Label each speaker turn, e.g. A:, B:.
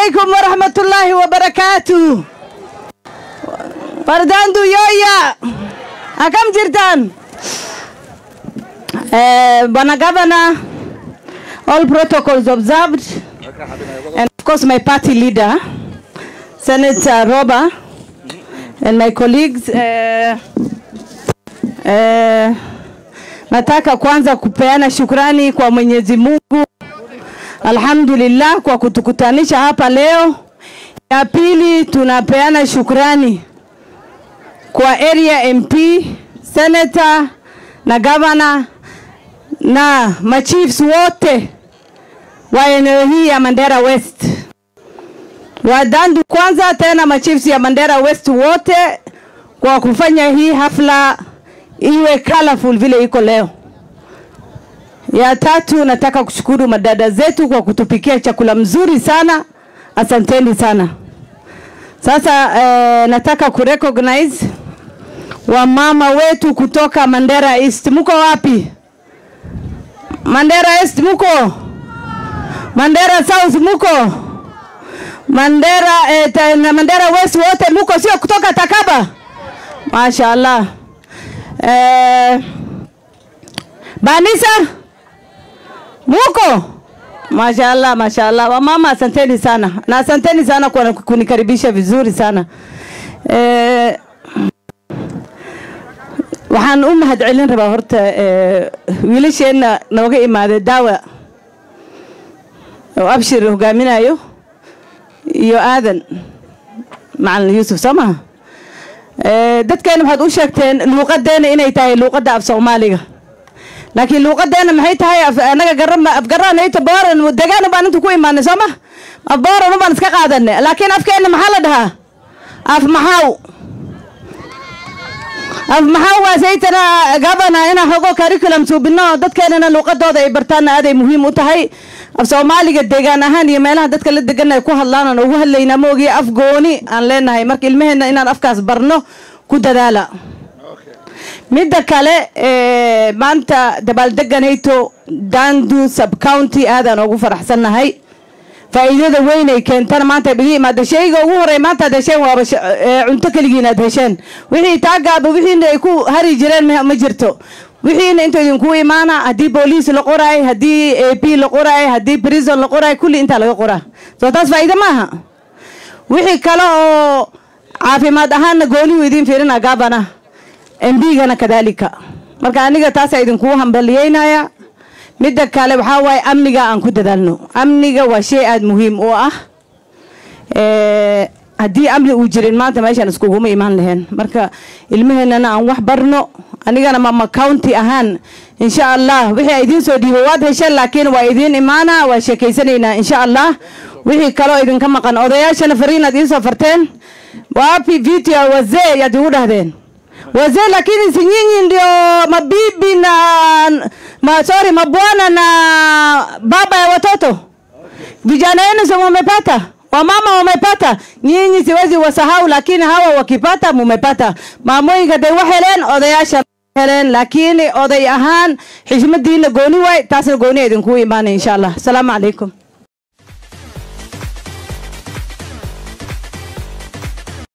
A: عليكم ورحمة الله وبركاته. فرداندو يويا أكم جرتان Bwana Governor, all protocols observed, and of course my party leader, Senator Roba, and my colleagues. Nataka kwanza kupeana shukrani kwa Mwenyezi Mungu, alhamdulillah, kwa kutukutanisha hapa leo. Ya pili, tunapeana shukrani kwa area MP, Senator na Governor na machiefs wote wa eneo hii ya Mandera West. Wadandu kwanza, tena machiefs ya Mandera West wote kwa kufanya hii hafla iwe colorful vile iko leo. Ya tatu, nataka kushukuru madada zetu kwa kutupikia chakula mzuri sana. Asanteni sana. Sasa nataka kurecognize wamama wetu kutoka Mandera East. Muko wapi? Mandera East muko? Mandera South muko? Mandera West wote muko, sio kutoka Takaba? Mashaallah. Banisa muko? Mashaallah, mashaallah. Wamama asanteni sana. Na asanteni sana kwa kunikaribisha vizuri sana. waxaan u mahad celin rabaa horta wiilasheena nooga imaade daawa oo abshir hogaaminayo iyo aadan macallin Yuusuf Sama. dadkeena waxaad u sheegteen luuqadeena inay tahay luuqada af Soomaaliga, laakiin luuqadeena maxay tahay anaga afgarana inta booran deegaan baan inta ku imaanay Sama booran baan iska qaadanay, laakiin afkeena maxaa la dhahaa? af maxaaw محاوة سيتنا قبنا هنا حقوق كاريكولم سوبنا دت كأننا لقطة هذا برتانا هذا مهم وتهاي أفسومالي قد دجانا هني مالها دت كل دجانا يكون هلانا وهو اللي يناموجي أفغاني أن لنا هاي مرك المهنة إن الأفكار برنو كدرالا مدة كله ما أنت دبل دجانا هيتو داندو سب كاونتي هذا نوقف فرح سنة هاي فإذا وين كان ترى ما تبغي ما دشيء جوهر ما تدشين وابش عنتك اللي جينا دشين وحين تعجب وحين يكون هري جيران مجرته وحين أنتوا ينكوي معنا هدي بوليس لقراي هدي بي لقراي هدي بريزون لقراي كل أنت لقرا فتص فإذا ما وحين كلا عافي ما دهان قولي ويدين فيرنا جابنا إمبي جنا كذلك مركاني كتاسع إذا كوهم بلينا يا midda kale waxa way amniga aan ku dadalno. amniga waa shay aad muhiim u ah. hadii amni uu jirin maanta meeshan isku kuma iman lahayn. marka ilmaheena aan wax barno anigana mama county ahaan insha Allah wixii idin soo dhiibo waad heshaan, laakiin waa idin imaana waa sheekaysanayna insha Allah. wixii kale idin ka maqan odayaashana fariin idin soo farteen waapi video wazee ya ugu dhahdeen wazee, lakini si nyinyi ndio mabibi na mabwana na baba ya watoto. Vijana wenu sio wamepata, wamama wamepata, nyinyi siwezi wasahau, lakini hawa wakipata mumepata. Maamoyinka day waxeleen odayaasha heleen, lakini oday ahaan xishmadiina gooni way taasna gooni idinku iimaan insha Allah. Assalamu alaykum.